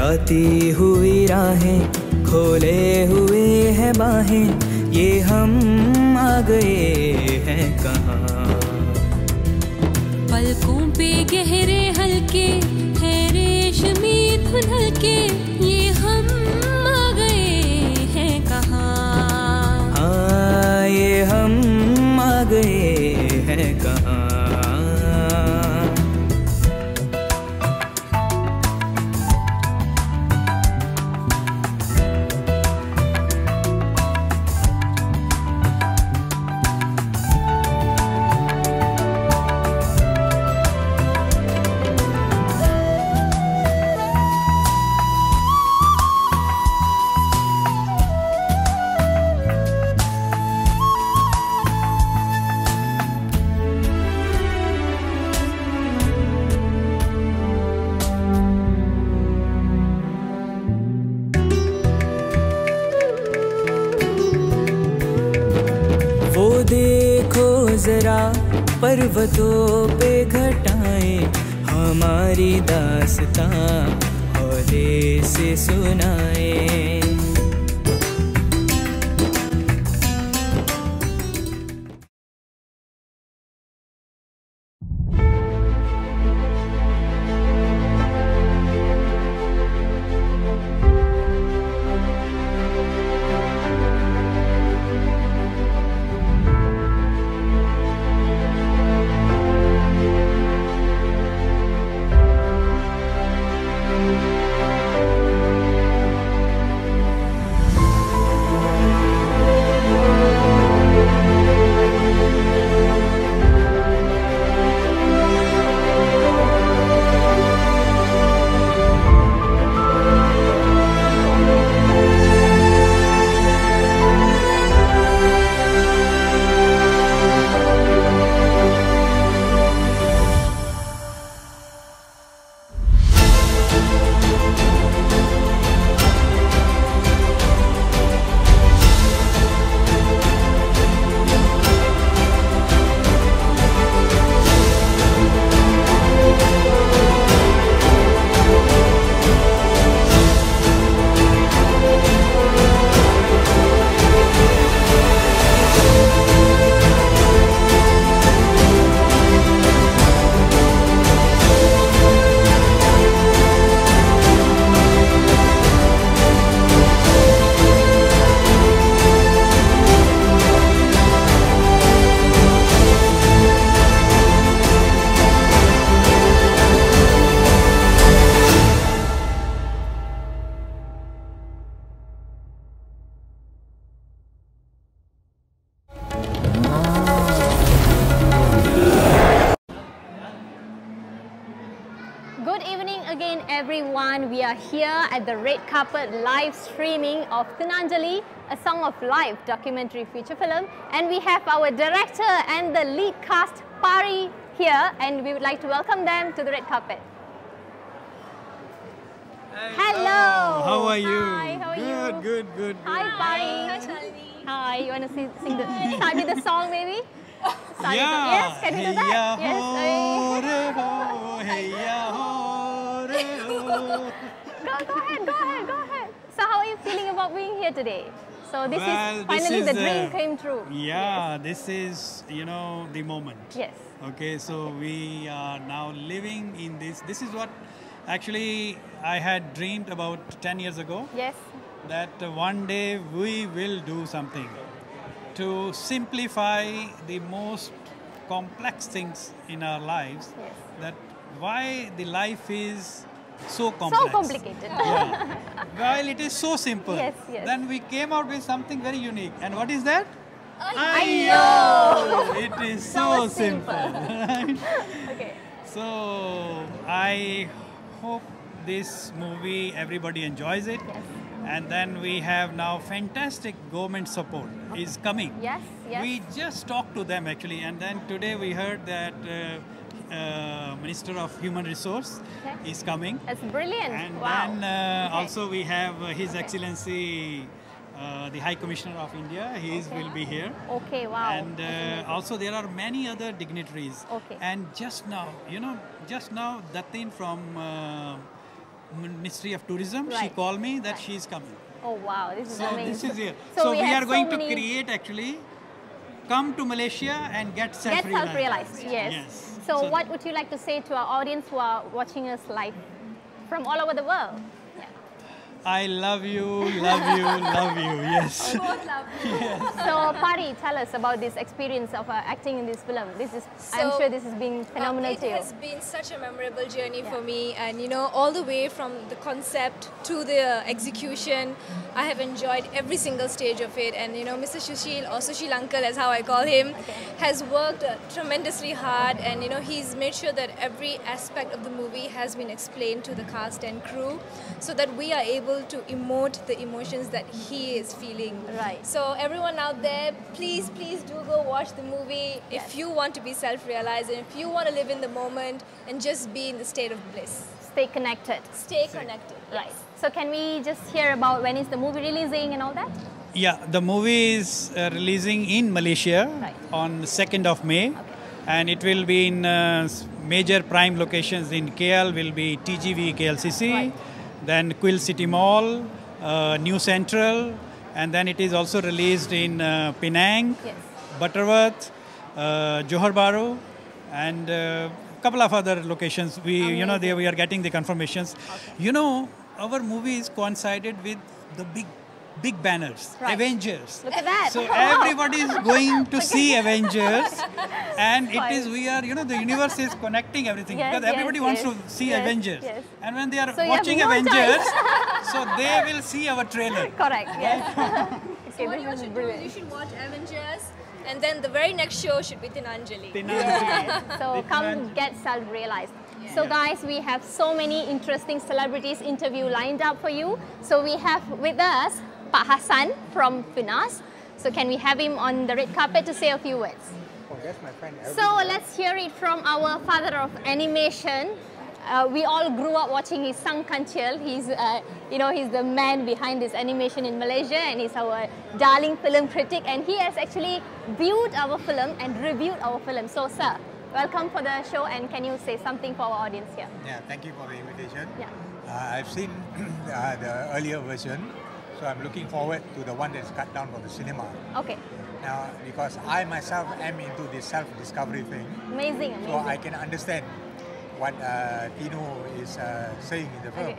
जाती हुई राहें, खोले हुए हैं बाहें, ये हम आ गए हैं कहाँ। पलकों पे गहरे हल्के है रेशमी धुन के, ये हम आ गए हैं कहाँ। हाँ, ये हम आ गए हैं कहाँ। जरा पर्वतों पे घटाएं, हमारी दास्तां हौले से सुनाएं। Everyone, we are here at the red carpet live streaming of TINANJALI, a Song of Life documentary feature film, and we have our director and the lead cast Pari here, and we would like to welcome them to the red carpet. Hello. How are you? Hi, how are you? Good. Hi, Pari. Hi, Shalini. Hi, you want to sing the start with the song maybe? Start Yeah. with the, yes, can we do that? Yes. Go ahead. So how are you feeling about being here today? So this is finally the dream came true. Yeah, yes. This is, the moment. Yes. Okay, so we are now living in this. This is what actually I had dreamed about 10 years ago. Yes. That one day we will do something to simplify the most complex things in our lives. Yes. That why the life is so complex. So complicated. Yeah. While it is so simple. Yes. Then we came out with something very unique. And what is that? I know. It is so simple. Right? Okay. So I hope this movie everybody enjoys it. Yes. And then we have now fantastic government support is coming. Yes. We just talked to them actually, and then today we heard that Minister of Human Resource is coming. That's brilliant. And wow. then also we have His Excellency the High Commissioner of India. He will be here. Okay, wow. And also there are many other dignitaries. Okay. And just now, Datin from Ministry of Tourism. She Right. called me that Right. she is coming. Oh wow, this is So amazing. this is here. So So we we have are going so to many- create actually, come to Malaysia and get self-realized. Get self-realized, yes. Yes. So what would you like to say to our audience who are watching us live from all over the world? Yeah. I love you, love you, love you. Yes. So Pari, tell us about this experience of acting in this film. I'm sure this has been phenomenal It too. has been such a memorable journey for me, and you know, all the way from the concept to the execution, I have enjoyed every single stage of it. And you know, Mr. Sushil, or Sushil Uncle as how I call him, has worked tremendously hard, and you know, he's made sure that every aspect of the movie has been explained to the cast and crew, so that we are able to emote the emotions that he is feeling. Right. So everyone out there, please do go watch the movie if you want to be self-realized and if you want to live in the moment and just be in the state of bliss. Stay connected. Stay connected. Right. So can we just hear about when is the movie releasing and all that? Yeah, the movie is releasing in Malaysia Right. on 2nd of May. And it will be in major prime locations. In KL will be TGV KLCC, Right. then QUILL City Mall, New Central, and then it is also released in Penang, Yes. Butterworth, Johar Baru, and a couple of other locations. We are getting the confirmations. You know, our movies coincided with the big banners, Right. Avengers. Look at that. So Wow. everybody is going to see Avengers, and Fine. the universe is connecting everything, Yes, because everybody yes, wants yes. to see Yes, Avengers. yes. And when they are So you have watching more time. Avengers, so they will see our trailer. Correct, yes. So what you should do is you should watch Avengers, and then the very next show should be Tinanjali. Yes. So come get self-realized. So guys, we have so many interesting celebrities interview lined up for you. So we have with us Pak Hassan from FINAS. So can we have him on the red carpet to say a few words? Oh, that's my friend. So let's hear it from our father of animation. We all grew up watching his Sang Kancil. He's, he's the man behind this animation in Malaysia, and he's our darling film critic. And he has actually viewed our film and reviewed our film. So, sir, welcome for the show. And can you say something for our audience here? Yeah, thank you for the invitation. Yeah. I've seen the earlier version, so I'm looking forward to the one that's cut down for the cinema. Okay. Now, because I myself am into this self-discovery thing, Amazing, amazing. so I can understand what Tino is saying in the film. Okay.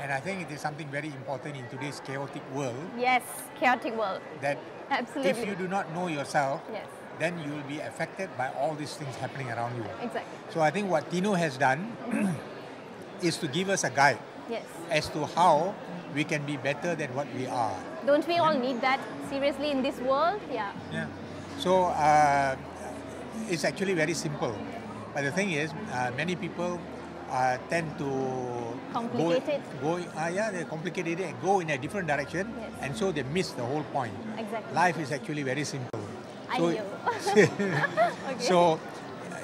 And I think it is something very important in today's chaotic world, Yes, chaotic world. that Absolutely. if you do not know yourself, Yes, then you will be affected by all these things happening around you. exactly. So I think what Tino has done is to give us a guide Yes. as to how we can be better than what we are. Don't we all need that seriously in this world? Yeah. Yeah. So it's actually very simple. But the thing is, many people tend to Complicate it. they complicate it and go in a different direction, Yes. and so they miss the whole point. Exactly. Life is actually very simple. I So, knew. so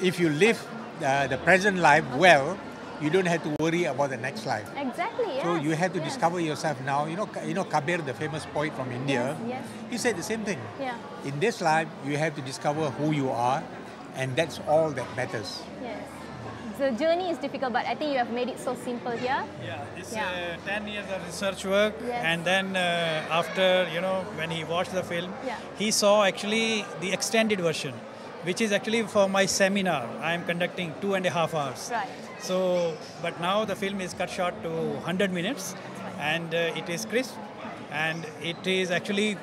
if you live the present life well, you don't have to worry about the next life. Exactly, yes. So you have to yes. discover yourself now. You know Kabir, the famous poet from India. Yes, yes. He said the same thing. Yeah. In this life, you have to discover who you are, and that's all that matters. Yes. The journey is difficult, but I think you have made it so simple here. Yeah, it's Yeah. 10 years of research work, Yes. and then after, when he watched the film, Yeah. he saw actually the extended version, which is actually for my seminar. I am conducting 2.5 hours. Right. So, but now the film is cut short to 100 minutes, and it is crisp, and it is actually,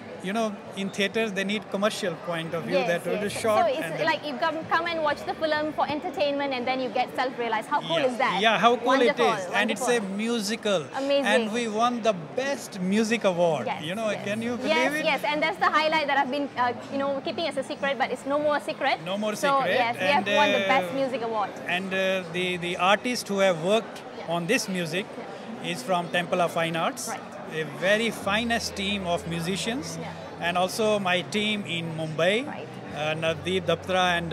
in theaters they need commercial point of view. They're told to short. So it's and then- like you come and watch the film for entertainment, and then you get self-realized. How cool Yeah. is that? Yeah, how cool Wonderful, it is. And it's a wonderful. musical. Amazing. And we won the best music award. Yes, yes. Can you believe yes, it? Yes, and that's the highlight that I've been, keeping as a secret, but it's no more a secret. No more So secret. yes, we have And, won the best music award. And the artist who have worked on this music is from Temple of Fine Arts. Right. A very finest team of musicians. Yeah. And also my team in Mumbai. Right. Navdeep Daptra and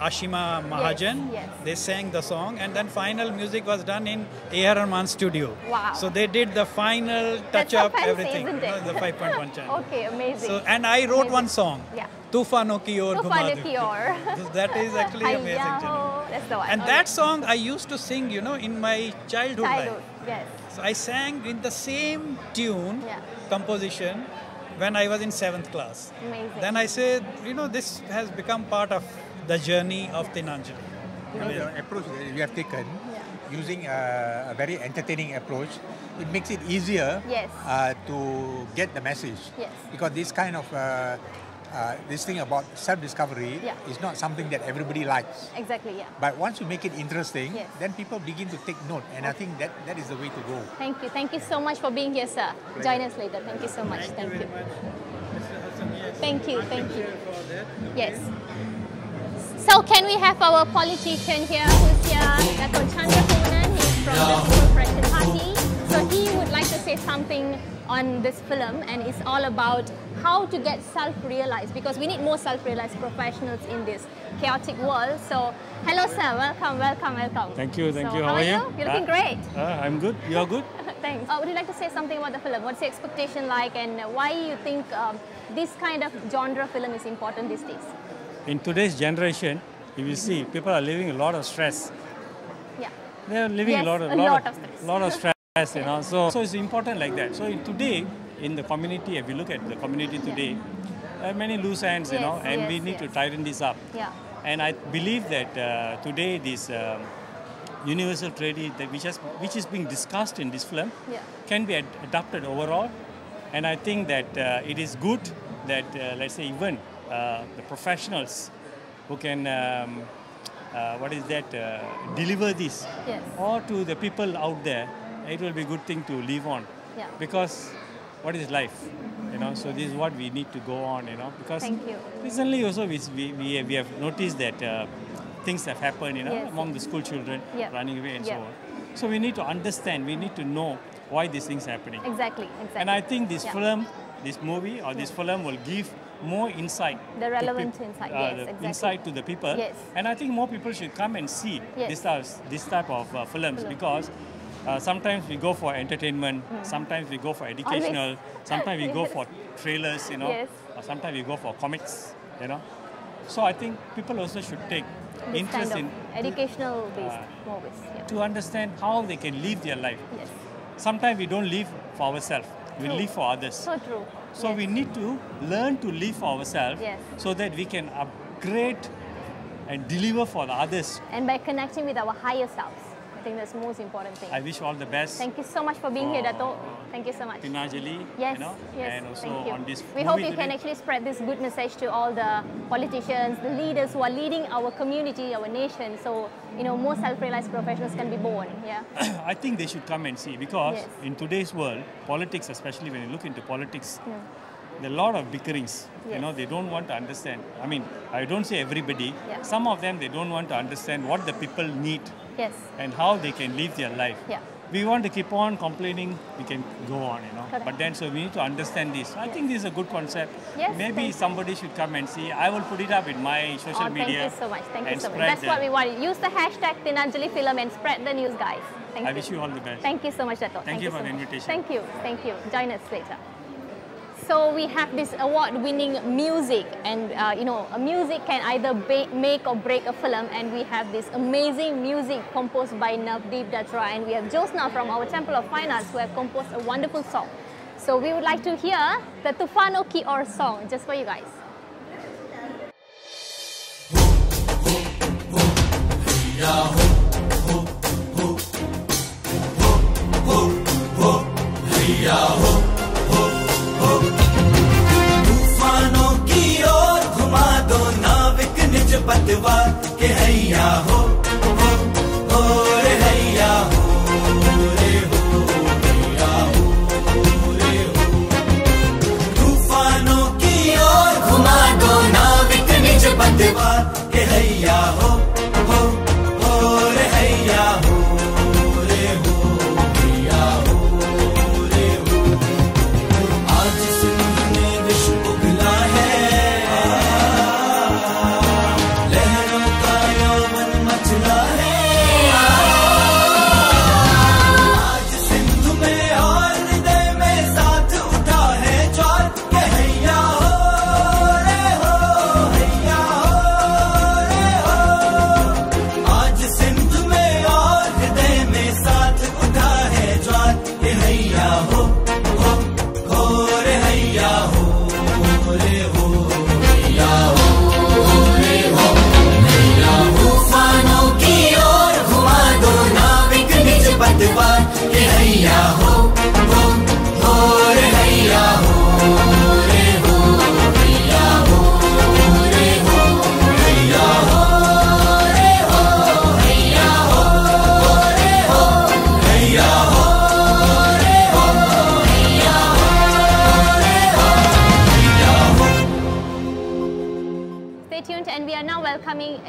Ashima Mahajan. yes. They sang the song, and then final music was done in A.R. Rahman studio. Wow. So they did the final That's touch so up, fancy, everything. isn't it? The 5.1 channel. Okay, amazing. So, and I wrote one Amazing. song. Yeah. Tufano ki or Tufano ghuma ki do. or. That is actually amazing. Ayyaho. That's That's the one. And that song I used to sing, you know, in my childhood life. Yes. So I sang in the same tune, Yeah. composition, when I was in 7th class. Amazing. Then I said, you know, this has become part of the journey of TINANJALI. You know, the approach that you have taken, using a very entertaining approach, it makes it easier Yes. To get the message. Yes. Because this kind of this thing about self-discovery is not something that everybody likes. Exactly, yeah. But once you make it interesting, Yes. then people begin to take note, and I think that is the way to go. Thank you. Thank you so much for being here, sir. Join us later. Thank you so much. Thank you. Thank you. Thank you. Yes. So can we have our politician here who's here, Dato' Chandrapunan, he's from the People Progression Party. So he would like to say something on this film, and it's all about how to get self-realized, because we need more self-realized professionals in this chaotic world. So hello sir, welcome, welcome, welcome. Thank you, thank So you. How are you? You're looking great. I'm good. You are good? Thanks. Would you like to say something about the film? What's your expectation like, and why you think this kind of genre film is important these days? In today's generation, if you see, people are living a lot of stress. Yeah. They are living Yes, a lot of stress. lot of stress, you know. So it's important like that. So today, in the community, if you look at the community today, there are many loose ends, you Yes, know, and we yes, need to yes. tighten this up. Yeah. And I believe that today this universal trade which is being discussed in this film can be adopted overall. And I think that it is good that, let's say, even the professionals who can, deliver this, Yes. or to the people out there, it will be a good thing to live on. Yeah. Because what is life? You know, so this is what we need to go on, you know, because Thank you. recently also we have noticed that things have happened, you know, Yes. among the school children running away and so Yeah. on. So we need to understand, we need to know why these things are happening. Exactly, exactly. And I think this Yeah. film, this movie or this film will give more insight. The to relevant peop- insight, the yes, exactly. insight to the people. Yes. And I think more people should come and see Yes. this type of films, because sometimes we go for entertainment, sometimes we go for educational, sometimes we go Yes. for trailers, you know, Yes. or sometimes we go for comics, you know. So I think people also should take This interest kind in of educational based movies. Yeah. to understand how they can live their life. Yes. Sometimes we don't live for ourselves, we True. live for others. So true. So Yes. we need to learn to live for ourselves, Yes. so that we can upgrade and deliver for the others. And by connecting with our higher selves, I think that's the most important thing. I wish all the best. Thank you so much for being here, Dato'. Thank you so much. TINANJALI, Yes, you know, yes, and also thank you. on this We hope movie you can today. actually spread this good message to all the politicians, the leaders who are leading our community, our nation, so you know more self-realized professionals can be born. Yeah. I think they should come and see, because Yes. in today's world, politics, especially when you look into politics, there are a lot of bickerings. You Yes. know, they don't want to understand. I mean, I don't say everybody. Yeah. Some of them, they don't want to understand what the people need Yes. and how they can live their life. Yeah. We want to keep on complaining, we can go on, you know. Correct. But then, so we need to understand this. I think this is a good concept. Yes, Maybe thank you. somebody should come and see. I will put it up in my social media. Thank you so much. Thank you and so much. spread That's what we want. Use the hashtag TINANJALI film and spread the news, guys. Thank I you. wish you all the best. Thank you so much, Dato'. Thank you for so the much. invitation. Thank you. Thank you. Join us later. So we have this award-winning music, and you know, a music can either make or break a film. And we have this amazing music composed by Navdeep Datra, and we have Josna from our Temple of Fine Arts who have composed a wonderful song. So we would like to hear the Tufano Ki Or song just for you guys. तूफानों की ओर घुमा दो नाविक निज पतवार के हैया हो रे हैया हो रे हो हैया हो रे हो। तूफानों की ओर घुमा दो नाविक निज पतवार के हैया हो रे हैया हो रे हो हैया हो रे हो। आज सिंध ने विश्व उगला है, लहरों का यौवन मचला है। आज सिंध में और हृदय में साथ उठा है ज्वार के हैया हो रे हो हैया हो रे हो।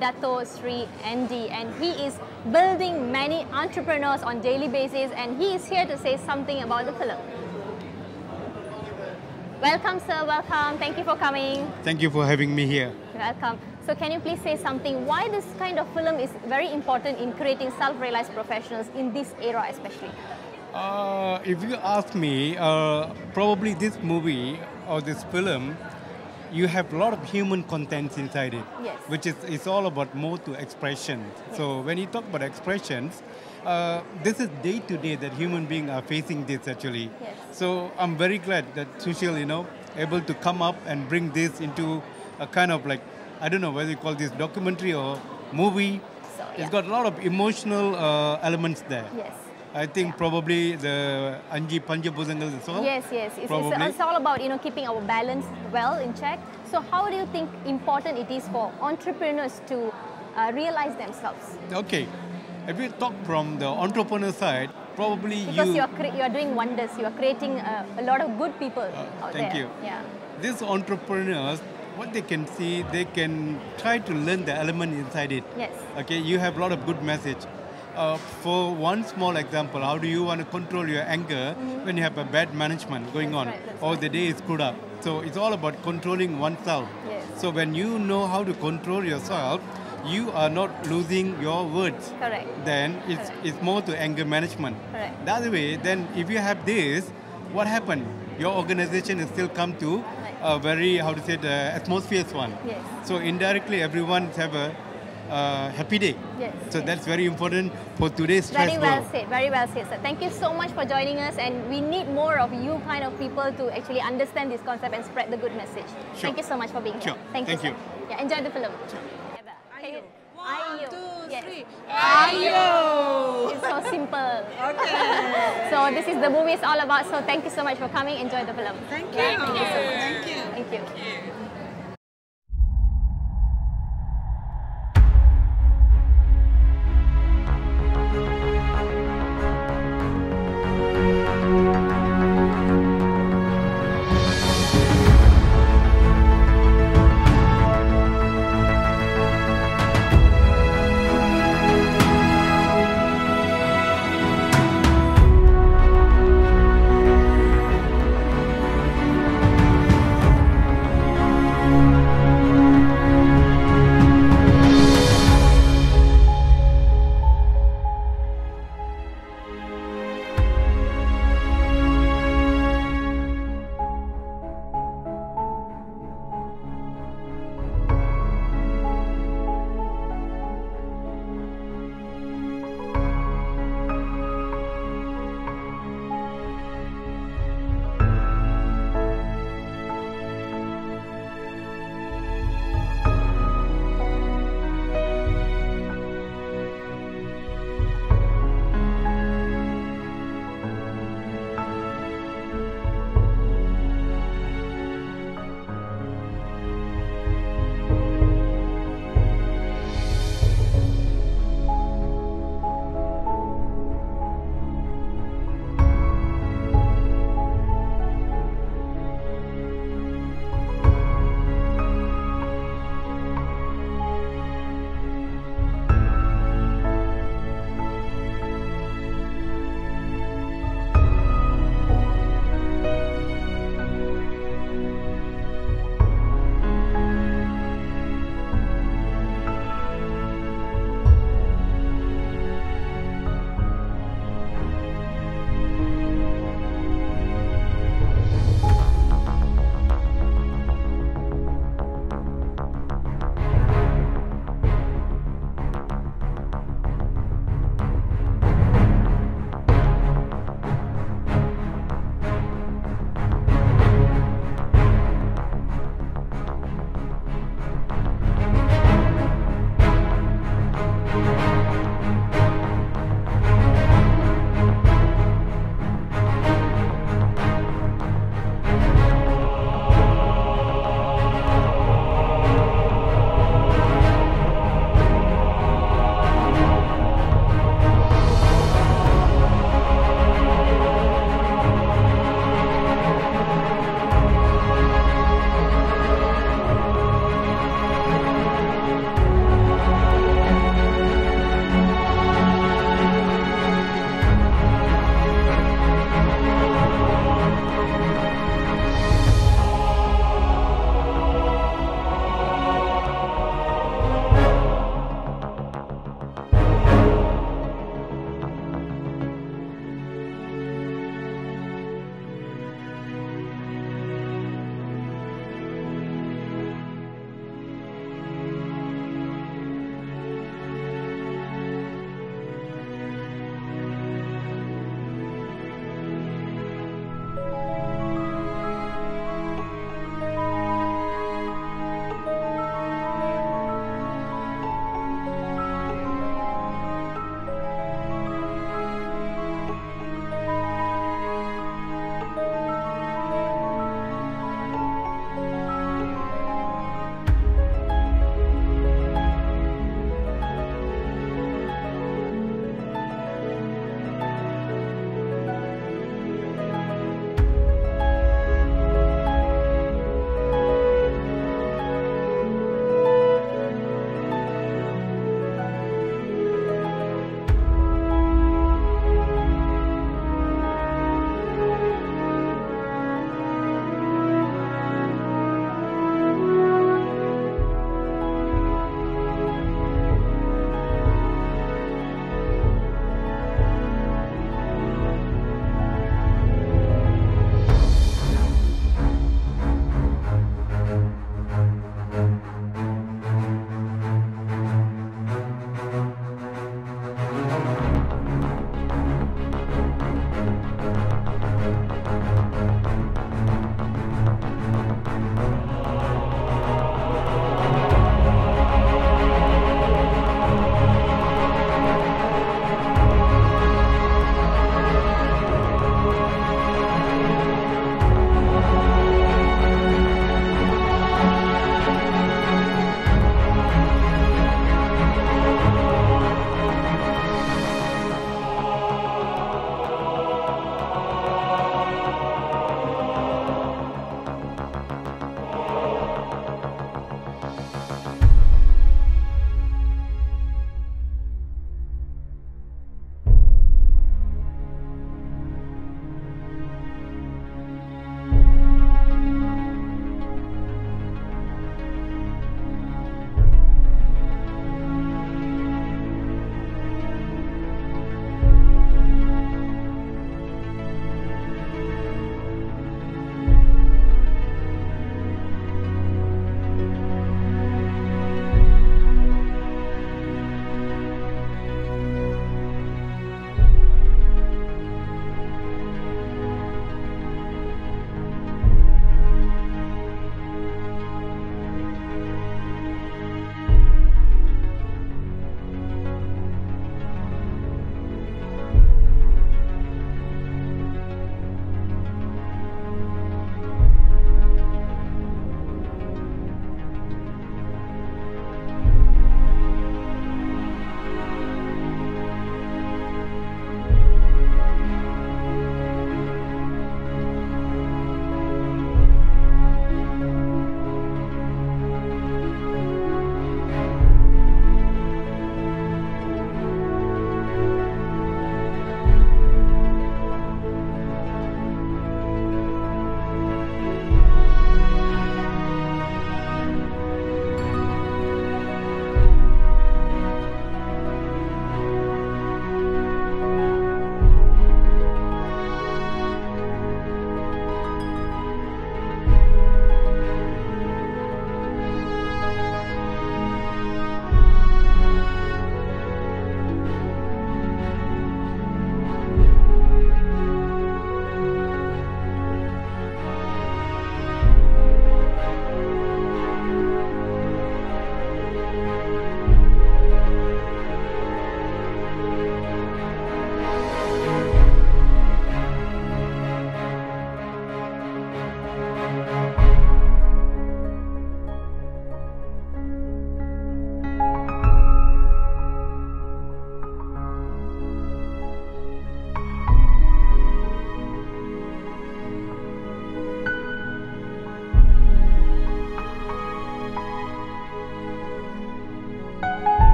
Dato Sri Andy, and he is building many entrepreneurs on daily basis, and he is here to say something about the film. Welcome, sir. Welcome. Thank you for coming. Thank you for having me here. Welcome. So can you please say something why this kind of film is very important in creating self-realized professionals in this era especially? If you ask me, probably this movie or this film, you have a lot of human content inside it, yes, which is it's all about more to expression. Yes. So when you talk about expressions, this is day to day that human beings are facing this actually. Yes. So I'm very glad that Sushil, able to come up and bring this into a kind of like, I don't know whether you call this documentary or movie. So, It's got a lot of emotional elements there. Yes. I think probably the Anji Panja Bhujangal is all. Yes. It's all about keeping our balance well in check. So how do you think important it is for entrepreneurs to realize themselves? Okay, if you talk from the entrepreneur side, probably because you are doing wonders. You are creating a lot of good people out there. Thank you. Yeah. These entrepreneurs, what they can see, they can try to learn the element inside it. Yes. Okay, you have a lot of good message. For one small example, how do you want to control your anger when you have a bad management going on, or the day is screwed up? So it's all about controlling oneself. Yes. So when you know how to control yourself, you are not losing your words. Correct. Then it's more to anger management. Correct. The other way, then if you have this, what happened? Your organization is still come to a very, the atmosphere one. Yes. So indirectly, everyone have a happy day. Yes. So that's very important for today's stress Very well said. Very well said, sir. Thank you so much for joining us, and we need more of you kind of people to actually understand this concept and spread the good message. Sure. Thank you so much for being here. Sure. Thank you. Thank you. Sir. Yeah, enjoy the film. Ayo. One, two, Yes. three. It's so simple. Okay. So this is the movie is all about. So thank you so much for coming. Enjoy the film. Thank you. Yeah, thank you so much. Thank you. Thank you.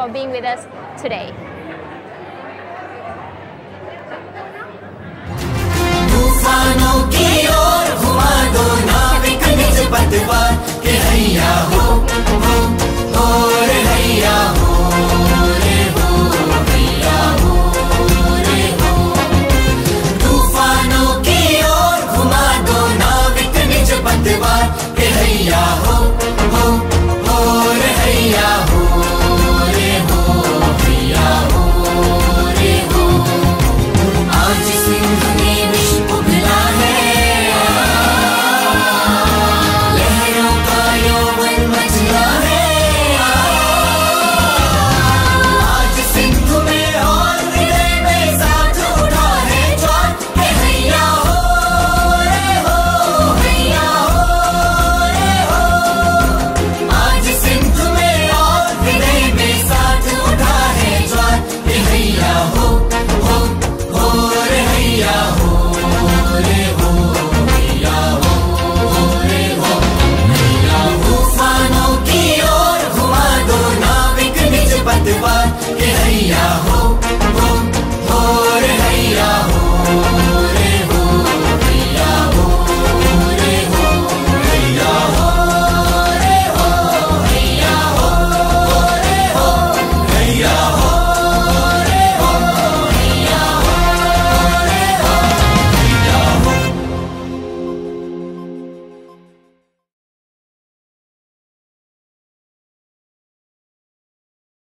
for being with us today.